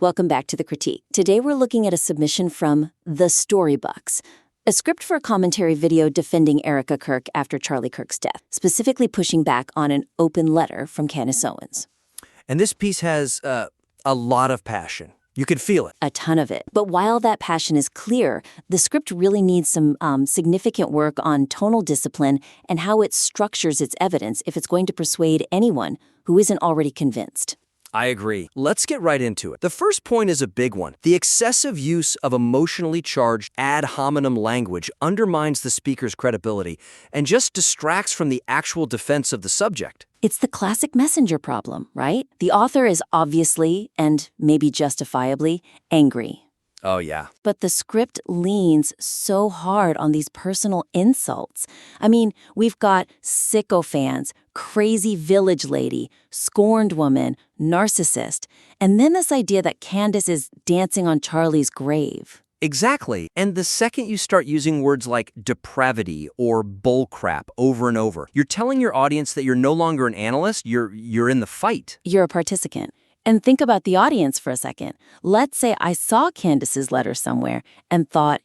Welcome back to The Critique. Today we're looking at a submission from The Storybucks, a script for a commentary video defending Erika Kirk after Charlie Kirk's death, specifically pushing back on an open letter from Candace Owens. And this piece has a lot of passion. You could feel it. A ton of it. But while that passion is clear, the script really needs some significant work on tonal discipline and how it structures its evidence if it's going to persuade anyone who isn't already convinced. I agree. Let's get right into it. The first point is a big one. The excessive use of emotionally charged ad hominem language undermines the speaker's credibility and just distracts from the actual defense of the subject. It's the classic messenger problem, right? The author is obviously, and maybe justifiably, angry. Oh, yeah. But the script leans so hard on these personal insults. I mean, we've got sycophants, crazy village lady, scorned woman, narcissist, and then this idea that Candace is dancing on Charlie's grave. Exactly. And the second you start using words like depravity or bullcrap over and over, you're telling your audience that you're no longer an analyst, you're in the fight. You're a participant. And think about the audience for a second. Let's say I saw Candace's letter somewhere and thought,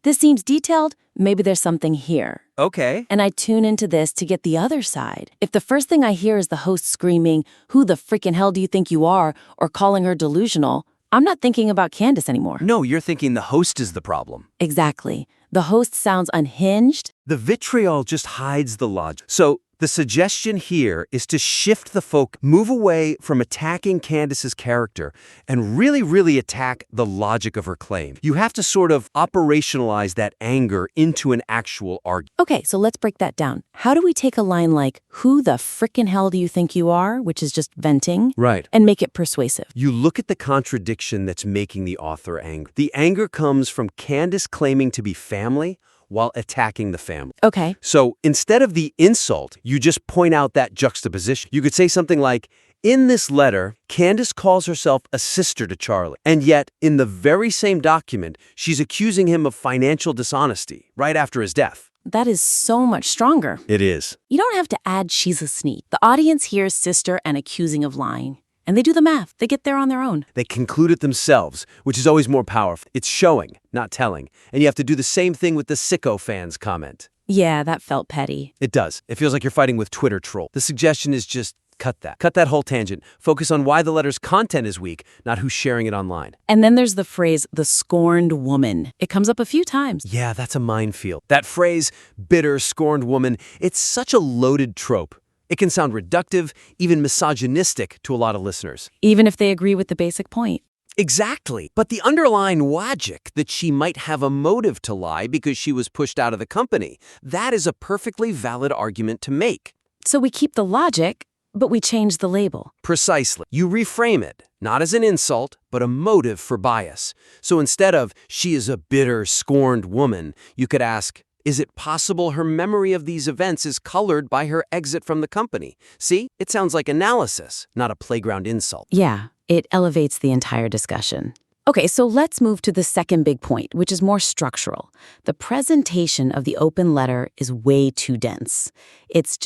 this seems detailed. Maybe there's something here. Okay. And I tune into this to get the other side. If the first thing I hear is the host screaming, "Who the freaking hell do you think you are?" or calling her delusional, I'm not thinking about Candace anymore. No, you're thinking the host is the problem. Exactly. The host sounds unhinged. The vitriol just hides the logic. So the suggestion here is to shift the focus, move away from attacking Candace's character and really attack the logic of her claim. You have to sort of operationalize that anger into an actual argument. Okay, so let's break that down. How do we take a line like, "Who the frickin' hell do you think you are?" which is just venting, Right. and make it persuasive? You look at the contradiction that's making the author angry. The anger comes from Candace claiming to be family while attacking the family. Okay. So instead of the insult, you just point out that juxtaposition. You could say something like, in this letter, Candace calls herself a sister to Charlie, and yet in the very same document, she's accusing him of financial dishonesty right after his death. That is so much stronger. It is. You don't have to add she's a sneak. The audience hears sister and accusing of lying. And they do the math. They get there on their own. They conclude it themselves, which is always more powerful. It's showing, not telling. And you have to do the same thing with the sycophants comment. Yeah, that felt petty. It does. It feels like you're fighting with Twitter troll. The suggestion is just cut that. Cut that whole tangent. Focus on why the letter's content is weak, not who's sharing it online. And then there's the phrase, "the scorned woman." It comes up a few times. Yeah, that's a minefield. That phrase, bitter, scorned woman, it's such a loaded trope. It can sound reductive, even misogynistic to a lot of listeners. Even if they agree with the basic point. Exactly. But the underlying logic that she might have a motive to lie because she was pushed out of the company, that is a perfectly valid argument to make. So we keep the logic, but we change the label. Precisely. You reframe it, not as an insult, but a motive for bias. So instead of, "she is a bitter, scorned woman," you could ask, "Is it possible her memory of these events is colored by her exit from the company?" See, it sounds like analysis, not a playground insult. Yeah, it elevates the entire discussion. Okay, so let's move to the second big point, which is more structural. The presentation of the open letter is way too dense. It's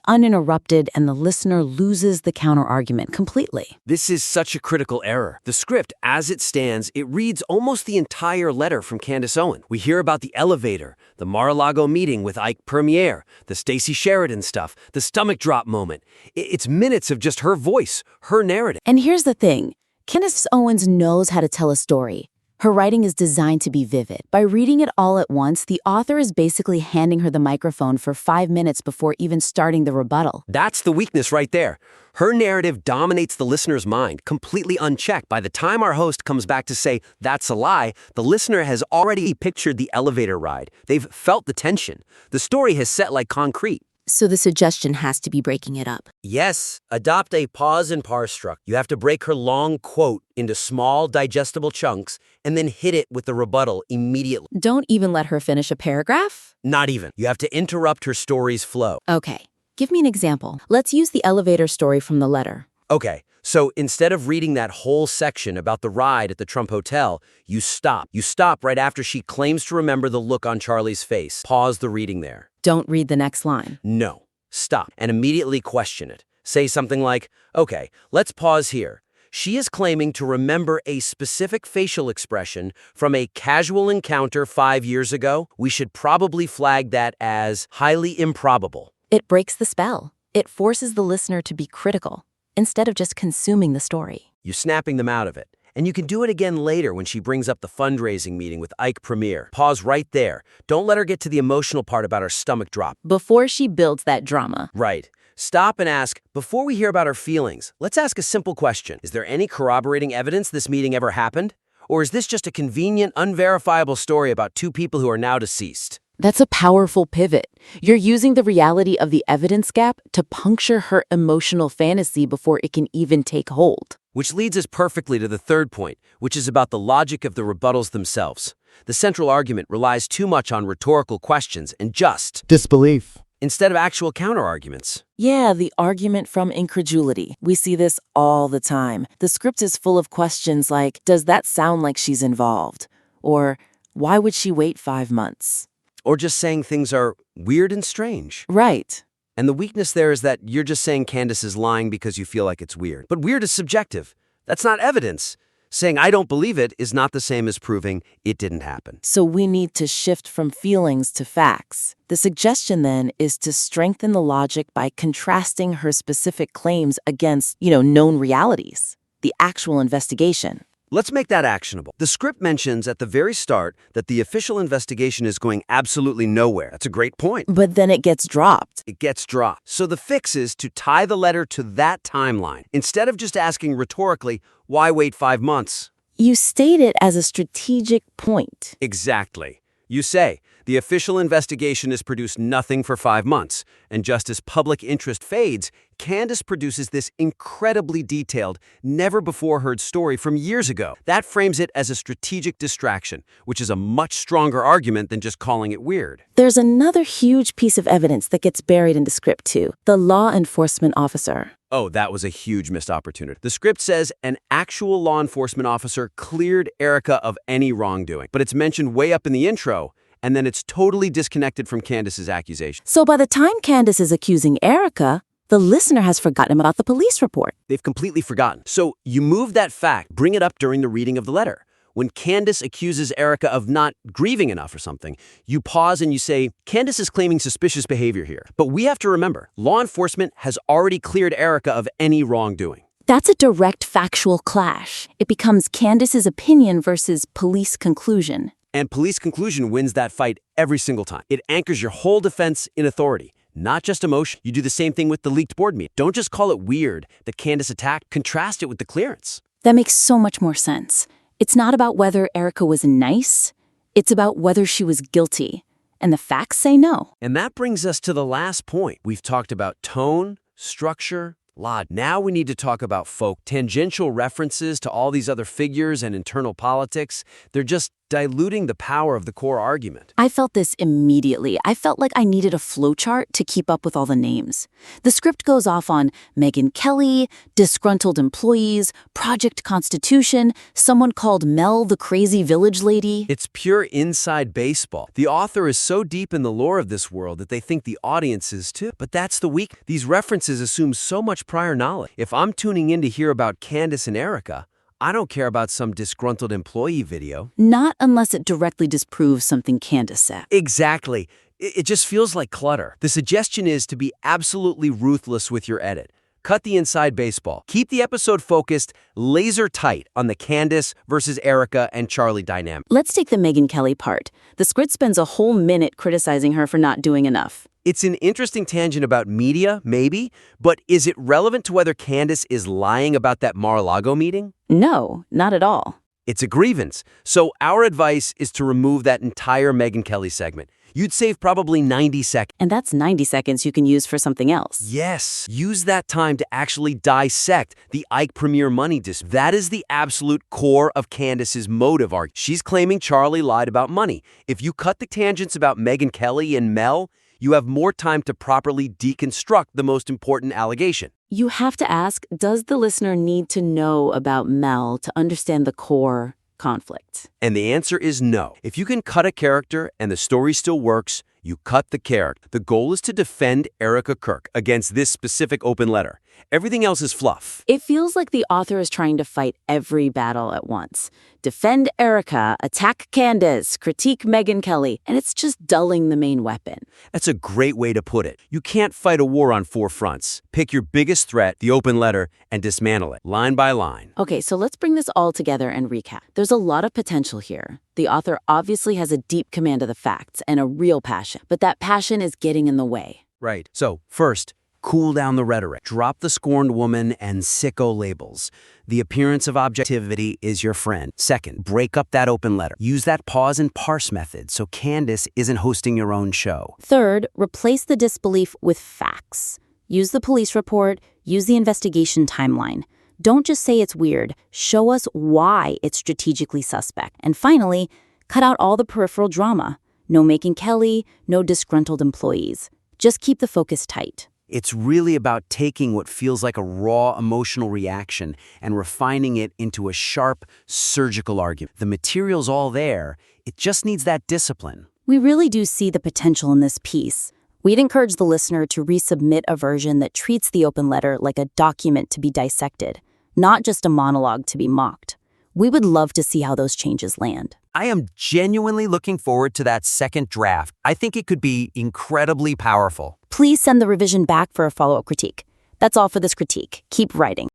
uninterrupted, and the listener loses the counter-argument completely. This is such a critical error. The script, as it stands, it reads almost the entire letter from Candace Owens. We hear about the elevator, the Mar-a-Lago meeting with Ike Permier, the Stacey Sheridan stuff, the stomach drop moment. It's minutes of just her voice, her narrative. And here's the thing. Candace Owens knows how to tell a story. Her writing is designed to be vivid. By reading it all at once, the author is basically handing her the microphone for 5 minutes before even starting the rebuttal. That's the weakness right there. Her narrative dominates the listener's mind, completely unchecked. By the time our host comes back to say, "That's a lie," the listener has already pictured the elevator ride. They've felt the tension. The story has set like concrete. So the suggestion has to be breaking it up. Yes, adopt a pause and parse structure. You have to break her long quote into small, digestible chunks and then hit it with the rebuttal immediately. Don't even let her finish a paragraph? Not even. You have to interrupt her story's flow. Okay, give me an example. Let's use the elevator story from the letter. Okay, so instead of reading that whole section about the ride at the Trump Hotel, you stop. You stop right after she claims to remember the look on Charlie's face. Pause the reading there. Don't read the next line. No. Stop and immediately question it. Say something like, "Okay, let's pause here. She is claiming to remember a specific facial expression from a casual encounter 5 years ago. We should probably flag that as highly improbable. It breaks the spell. It forces the listener to be critical, instead of just consuming the story. You're snapping them out of it. And you can do it again later when she brings up the fundraising meeting with Ike Premier. Pause right there. Don't let her get to the emotional part about her stomach drop. Before she builds that drama. Right. Stop and ask, before we hear about her feelings, let's ask a simple question. Is there any corroborating evidence this meeting ever happened? Or is this just a convenient, unverifiable story about two people who are now deceased? That's a powerful pivot. You're using the reality of the evidence gap to puncture her emotional fantasy before it can even take hold. Which leads us perfectly to the third point, which is about the logic of the rebuttals themselves. The central argument relies too much on rhetorical questions and just disbelief instead of actual counterarguments. Yeah, the argument from incredulity. We see this all the time. The script is full of questions like, does that sound like she's involved? Or, why would she wait 5 months? Or just saying things are weird and strange. Right. And the weakness there is that you're just saying Candace is lying because you feel like it's weird. But weird is subjective. That's not evidence. Saying I don't believe it is not the same as proving it didn't happen. So we need to shift from feelings to facts. The suggestion then is to strengthen the logic by contrasting her specific claims against, known realities, the actual investigation. Let's make that actionable. The script mentions at the very start that the official investigation is going absolutely nowhere. That's a great point. But then it gets dropped. It gets dropped. So the fix is to tie the letter to that timeline. Instead of just asking rhetorically, why wait 5 months? You state it as a strategic point. Exactly. You say, the official investigation has produced nothing for 5 months, and just as public interest fades, Candace produces this incredibly detailed, never-before-heard story from years ago. That frames it as a strategic distraction, which is a much stronger argument than just calling it weird. There's another huge piece of evidence that gets buried in the script too, the law enforcement officer. Oh, that was a huge missed opportunity. The script says an actual law enforcement officer cleared Erika of any wrongdoing, but it's mentioned way up in the intro, and then it's totally disconnected from Candace's accusation. So by the time Candace is accusing Erika, the listener has forgotten about the police report. They've completely forgotten. So you move that fact, bring it up during the reading of the letter. When Candace accuses Erika of not grieving enough or something, you pause and you say, Candace is claiming suspicious behavior here. But we have to remember, law enforcement has already cleared Erika of any wrongdoing. That's a direct factual clash. It becomes Candace's opinion versus police conclusion. And police conclusion wins that fight every single time. It anchors your whole defense in authority, not just emotion. You do the same thing with the leaked board meeting. Don't just call it weird that Candace attacked. Contrast it with the clearance. That makes so much more sense. It's not about whether Erika was nice. It's about whether she was guilty. And the facts say no. And that brings us to the last point. We've talked about tone, structure, logic. Now we need to talk about folk. Tangential references to all these other figures and internal politics. They're just diluting the power of the core argument. I felt this immediately. I felt like I needed a flowchart to keep up with all the names. The script goes off on Megyn Kelly, disgruntled employees, Project Constitution, someone called Mel the crazy village lady. It's pure inside baseball. The author is so deep in the lore of this world that they think the audience is too. But that's the weak. These references assume so much prior knowledge. If I'm tuning in to hear about Candace and Erika, I don't care about some disgruntled employee video. Not unless it directly disproves something Candace said. Exactly. It just feels like clutter. The suggestion is to be absolutely ruthless with your edit. Cut the inside baseball. Keep the episode focused, laser tight on the Candace versus Erika and Charlie dynamic. Let's take the Megyn Kelly part. The script spends a whole minute criticizing her for not doing enough. It's an interesting tangent about media, maybe, but is it relevant to whether Candace is lying about that Mar-a-Lago meeting? No, not at all. It's a grievance. So our advice is to remove that entire Megyn Kelly segment. You'd save probably 90 seconds. And that's 90 seconds you can use for something else. Yes, use that time to actually dissect the Ike Premier money dispute. That is the absolute core of Candace's motive argument. She's claiming Charlie lied about money. If you cut the tangents about Megyn Kelly and Mel, you have more time to properly deconstruct the most important allegation. You have to ask, does the listener need to know about Mel to understand the core conflict? And the answer is no. If you can cut a character and the story still works, You cut the character. The goal is to defend Erika Kirk against this specific open letter. Everything else is fluff. It feels like the author is trying to fight every battle at once. Defend Erika, attack Candace, critique Megyn Kelly, and it's just dulling the main weapon. That's a great way to put it. You can't fight a war on 4 fronts. Pick your biggest threat, the open letter, and dismantle it, line by line. Okay, so let's bring this all together and recap. There's a lot of potential here. The author obviously has a deep command of the facts and a real passion, but that passion is getting in the way. Right. So, first, cool down the rhetoric. Drop the scorned woman and sicko labels. The appearance of objectivity is your friend. Second, break up that open letter. Use that pause and parse method so Candace isn't hosting your own show. Third, replace the disbelief with facts. Use the police report, use the investigation timeline. Don't just say it's weird. Show us why it's strategically suspect. And finally, cut out all the peripheral drama. No Megyn Kelly, no disgruntled employees. Just keep the focus tight. It's really about taking what feels like a raw emotional reaction and refining it into a sharp, surgical argument. The material's all there. It just needs that discipline. We really do see the potential in this piece. We'd encourage the listener to resubmit a version that treats the open letter like a document to be dissected, not just a monologue to be mocked. We would love to see how those changes land. I am genuinely looking forward to that second draft. I think it could be incredibly powerful. Please send the revision back for a follow-up critique. That's all for this critique. Keep writing.